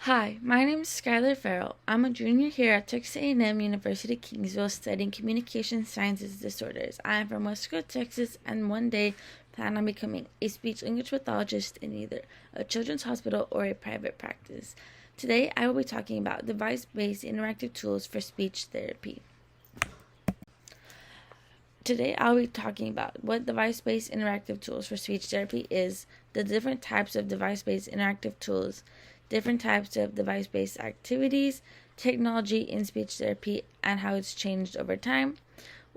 Hi, my name is SkylarFarrell. I'm a junior here at Texas A&M University Kingsville studying communication sciences disorders. I am from Westco, Texas, and one day plan on becoming a speech-language pathologist in either a children's hospital or a private practice. Today, I will be talking about device-based interactive tools for speech therapy. Today, I'll be talking about what device-based interactive tools for speech therapy is, the different types of device-based interactive tools, different types of device-based activities, technology in speech therapy, and how it's changed over time,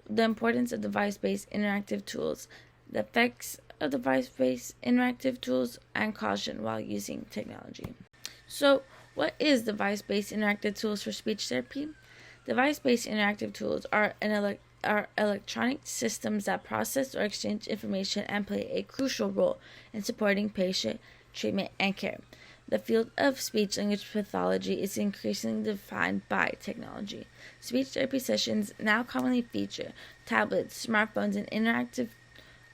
the importance of device-based interactive tools, the effects of device-based interactive tools, and caution while using technology. So, what is device-based interactive tools for speech therapy? Device-based interactive tools are electronic systems that process or exchange information and play a crucial role in supporting patient treatment and care. The field of speech-language pathology is increasingly defined by technology. Speech therapy sessions now commonly feature tablets, smartphones, and interactive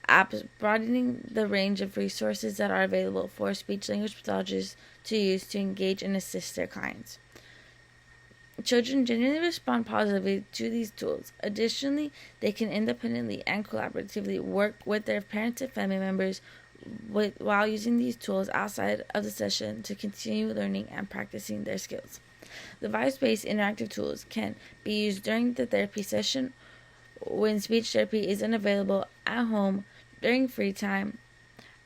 apps, broadening the range of resources that are available for speech-language pathologists to use to engage and assist their clients. Children generally respond positively to these tools. Additionally, they can independently and collaboratively work with their parents and family members while using these tools outside of the session to continue learning and practicing their skills. Device-based interactive tools can be used during the therapy session when speech therapy is unavailable, at home, during free time,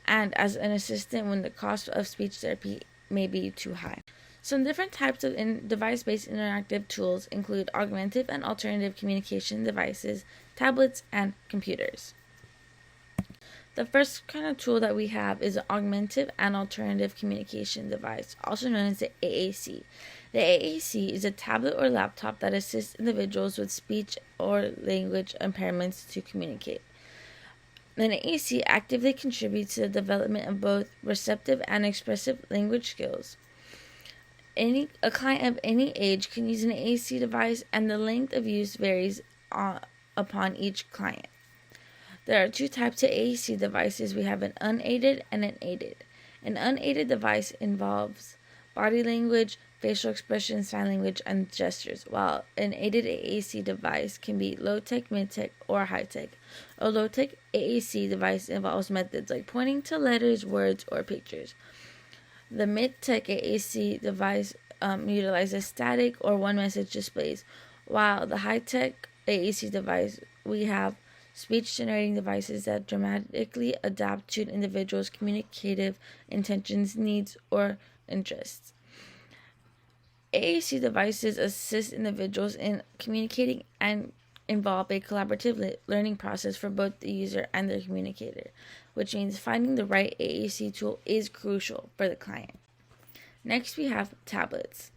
and as an assistant when the cost of speech therapy may be too high. Some different types of device-based interactive tools include augmentative and alternative communication devices, tablets, and computers. The first kind of tool that we have is an augmentative and alternative communication device, also known as the AAC. The AAC is a tablet or laptop that assists individuals with speech or language impairments to communicate. An AAC actively contributes to the development of both receptive and expressive language skills. A client of any age can use an AAC device, and the length of use varies upon each client. There are two types of AAC devices. We have an unaided and an aided. An unaided device involves body language, facial expression, sign language, and gestures, while an aided AAC device can be low-tech, mid-tech, or high-tech. A low-tech AAC device involves methods like pointing to letters, words, or pictures. The mid-tech AAC device utilizes static or one-message displays, while the high-tech AAC device, we have speech-generating devices that dramatically adapt to an individual's communicative intentions, needs, or interests. AAC devices assist individuals in communicating and involve a collaborative learning process for both the user and their communicator, which means finding the right AAC tool is crucial for the client. Next, we have tablets.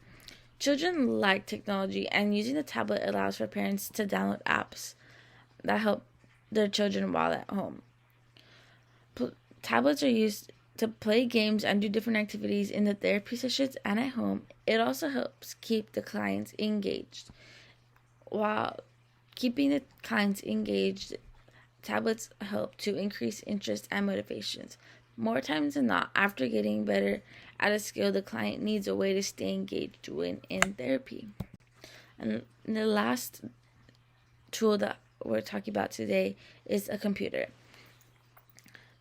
Children like technology, and using the tablet allows for parents to download apps that help their children while at home. Tablets are used to play games and do different activities in the therapy sessions and at home. It also helps keep the clients engaged. While keeping the clients engaged, tablets help to increase interest and motivations. More times than not, after getting better at a skill, the client needs a way to stay engaged when in therapy. And the last tool that we're talking about today is a computer.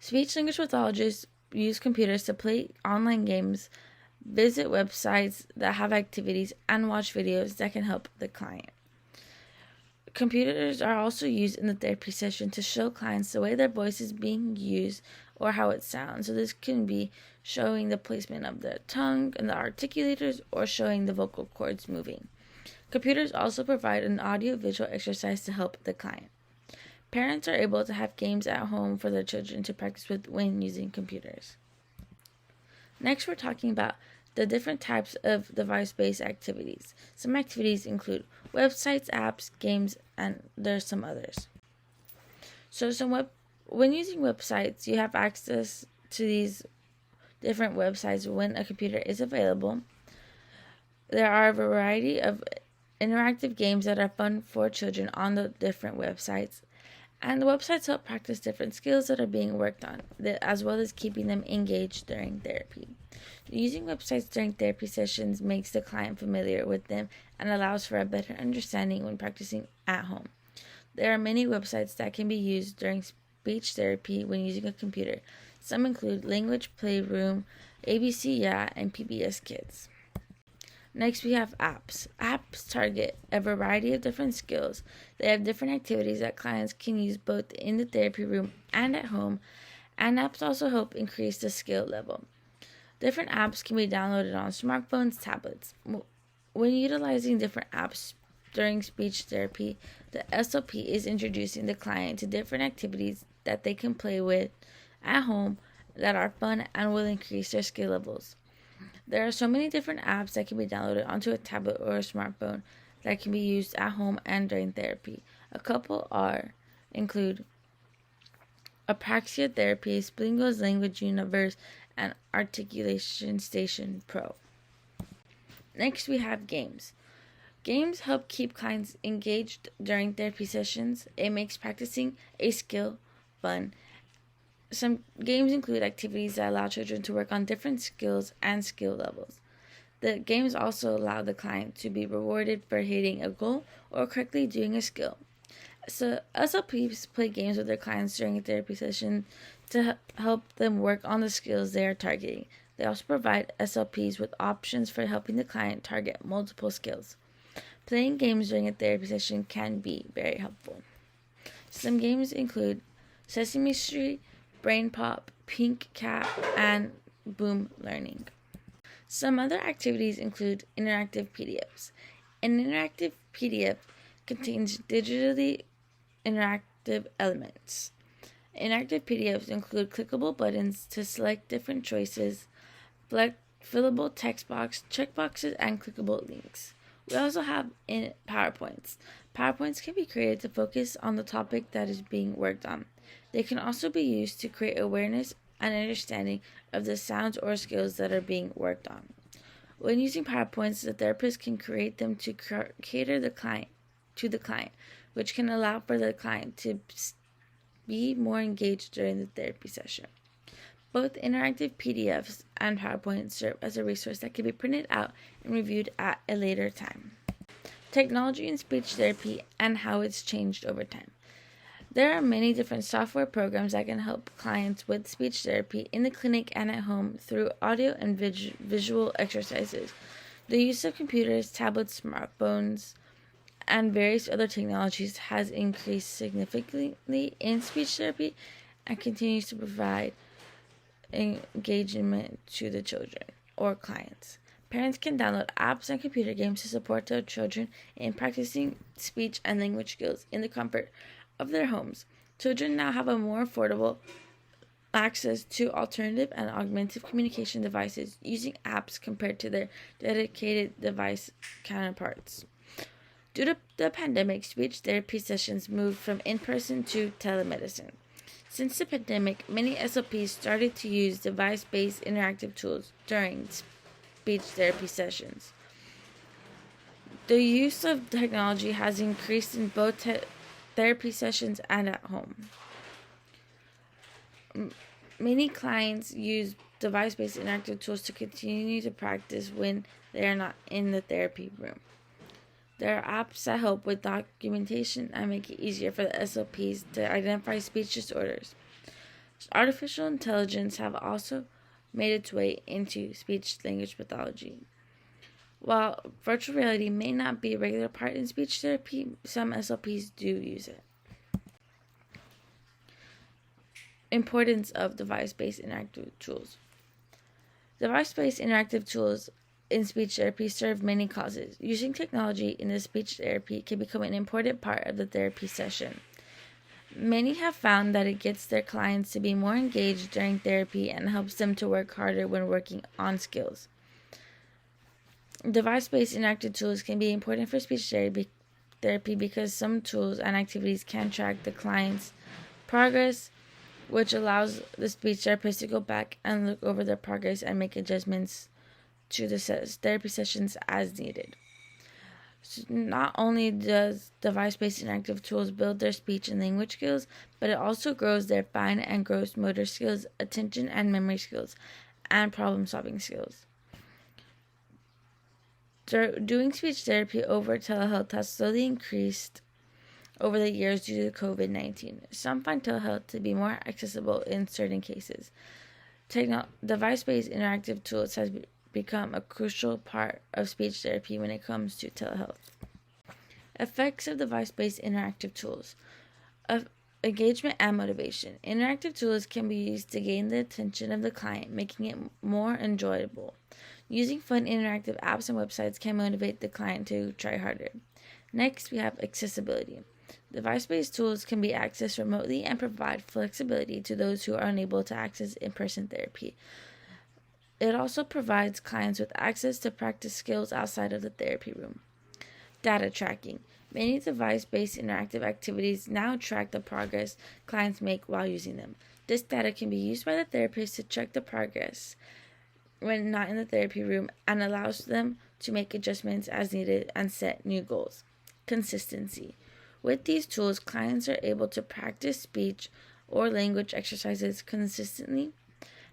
Speech-language pathologists use computers to play online games, visit websites that have activities, and watch videos that can help the client. Computers are also used in the therapy session to show clients the way their voice is being used or how it sounds. So this can be showing the placement of the tongue and the articulators, or showing the vocal cords moving. Computers also provide an audio-visual exercise to help the client. Parents are able to have games at home for their children to practice with when using computers. Next, we're talking about the different types of device-based activities. Some activities include websites, apps, games, and there's some others. So when using websites, you have access to these different websites when a computer is available. There are a variety of interactive games that are fun for children on the different websites, and the websites help practice different skills that are being worked on, as well as keeping them engaged during therapy. Using websites during therapy sessions makes the client familiar with them and allows for a better understanding when practicing at home. There are many websites that can be used during speech therapy when using a computer. Some include Language Playroom, ABC Yeah, and PBS Kids. Next, we have apps. Apps target a variety of different skills. They have different activities that clients can use both in the therapy room and at home, and apps also help increase the skill level. Different apps can be downloaded on smartphones, tablets. When utilizing different apps during speech therapy, the SLP is introducing the client to different activities that they can play with at home that are fun and will increase their skill levels. There are so many different apps that can be downloaded onto a tablet or a smartphone that can be used at home and during therapy. A couple include Apraxia Therapy, Splingo's Language Universe, and Articulation Station Pro. Next, we have games. Games help keep clients engaged during therapy sessions. It makes practicing a skill fun. Some games include activities that allow children to work on different skills and skill levels. The games also allow the client to be rewarded for hitting a goal or correctly doing a skill. So SLPs play games with their clients during a therapy session to help them work on the skills they are targeting. They also provide SLPs with options for helping the client target multiple skills. Playing games during a therapy session can be very helpful. Some games include Sesame Street, Brain Pop, Pink Cat, and Boom Learning. Some other activities include interactive PDFs. An interactive PDF contains digitally interactive elements. Interactive PDFs include clickable buttons to select different choices, fillable text box, checkboxes, and clickable links. We also have PowerPoints. PowerPoints can be created to focus on the topic that is being worked on. They can also be used to create awareness and understanding of the sounds or skills that are being worked on. When using PowerPoints, the therapist can create them to cater the client, which can allow for the client to be more engaged during the therapy session. Both interactive PDFs and PowerPoints serve as a resource that can be printed out and reviewed at a later time. Technology in speech therapy and how it's changed over time. There are many different software programs that can help clients with speech therapy in the clinic and at home through audio and visual exercises. The use of computers, tablets, smartphones, and various other technologies has increased significantly in speech therapy and continues to provide engagement to the children or clients. Parents can download apps and computer games to support their children in practicing speech and language skills in the comfort of their homes. Children now have a more affordable access to alternative and augmentative communication devices using apps compared to their dedicated device counterparts. Due to the pandemic, speech therapy sessions moved from in-person to telemedicine. Since the pandemic, many SLPs started to use device-based interactive tools during speech therapy sessions. The use of technology has increased in both therapy sessions and at home. Many clients use device-based interactive tools to continue to practice when they are not in the therapy room. There are apps that help with documentation and make it easier for the SLPs to identify speech disorders. Artificial intelligence have also made its way into speech-language pathology. While virtual reality may not be a regular part in speech therapy, some SLPs do use it. Importance of device-based interactive tools. Device-based interactive tools in speech therapy serve many causes. Using technology in the speech therapy can become an important part of the therapy session. Many have found that it gets their clients to be more engaged during therapy and helps them to work harder when working on skills. Device-based interactive tools can be important for speech therapy because some tools and activities can track the client's progress, which allows the speech therapist to go back and look over their progress and make adjustments to the therapy sessions as needed. So not only does device-based interactive tools build their speech and language skills, but it also grows their fine and gross motor skills, attention and memory skills, and problem-solving skills. Doing speech therapy over telehealth has slowly increased over the years due to COVID-19. Some find telehealth to be more accessible in certain cases. Device-based interactive tools has become a crucial part of speech therapy when it comes to telehealth. Effects of device-based interactive tools. Engagement and motivation. Interactive tools can be used to gain the attention of the client, making it more enjoyable. Using fun interactive apps and websites can motivate the client to try harder. Next, we have accessibility. Device-based tools can be accessed remotely and provide flexibility to those who are unable to access in-person therapy. It also provides clients with access to practice skills outside of the therapy room. Data tracking. Many device-based interactive activities now track the progress clients make while using them. This data can be used by the therapist to check the progress when not in the therapy room and allows them to make adjustments as needed and set new goals. Consistency. With these tools, clients are able to practice speech or language exercises consistently.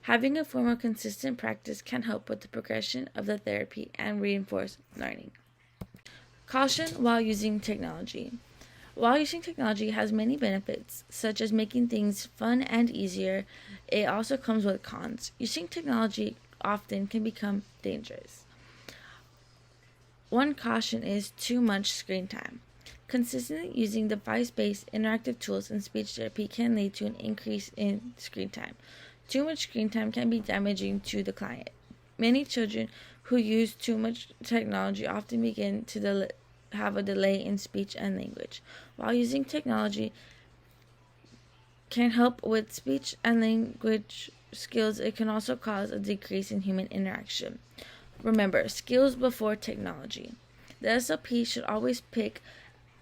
Having a form of consistent practice can help with the progression of the therapy and reinforce learning. Caution while using technology. While using technology has many benefits, such as making things fun and easier, it also comes with cons. Using technology often can become dangerous. One caution is too much screen time. Consistently using device-based interactive tools in speech therapy can lead to an increase in screen time. Too much screen time can be damaging to the client. Many children who use too much technology often begin to have a delay in speech and language. While using technology can help with speech and language skills, it can also cause a decrease in human interaction. Remember, skills before technology. The SLP should always pick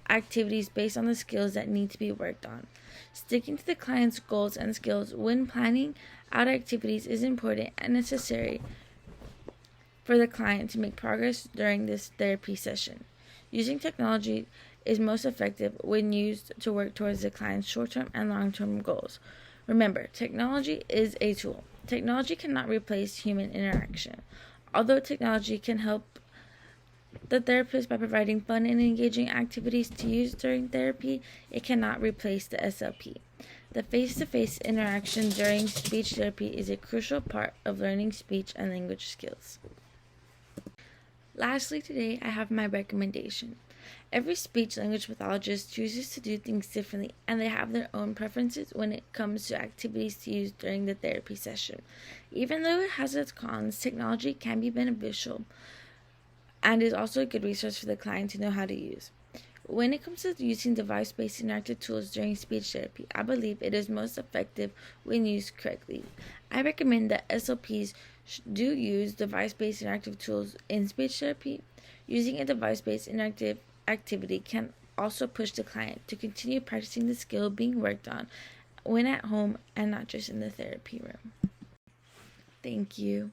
activities based on the skills that need to be worked on. Sticking to the client's goals and skills when planning out activities is important and necessary for the client to make progress during this therapy session. Using technology is most effective when used to work towards the client's short-term and long-term goals. Remember, technology is a tool. Technology cannot replace human interaction. Although technology can help the therapist by providing fun and engaging activities to use during therapy, it cannot replace the SLP. The face-to-face interaction during speech therapy is a crucial part of learning speech and language skills. Lastly, today I have my recommendation. Every speech-language pathologist chooses to do things differently, and they have their own preferences when it comes to activities to use during the therapy session. Even though it has its cons, technology can be beneficial and is also a good resource for the client to know how to use. When it comes to using device-based interactive tools during speech therapy, I believe it is most effective when used correctly. I recommend that SLPs do use device-based interactive tools in speech therapy. Using a device-based interactive activity can also push the client to continue practicing the skill being worked on when at home and not just in the therapy room. Thank you.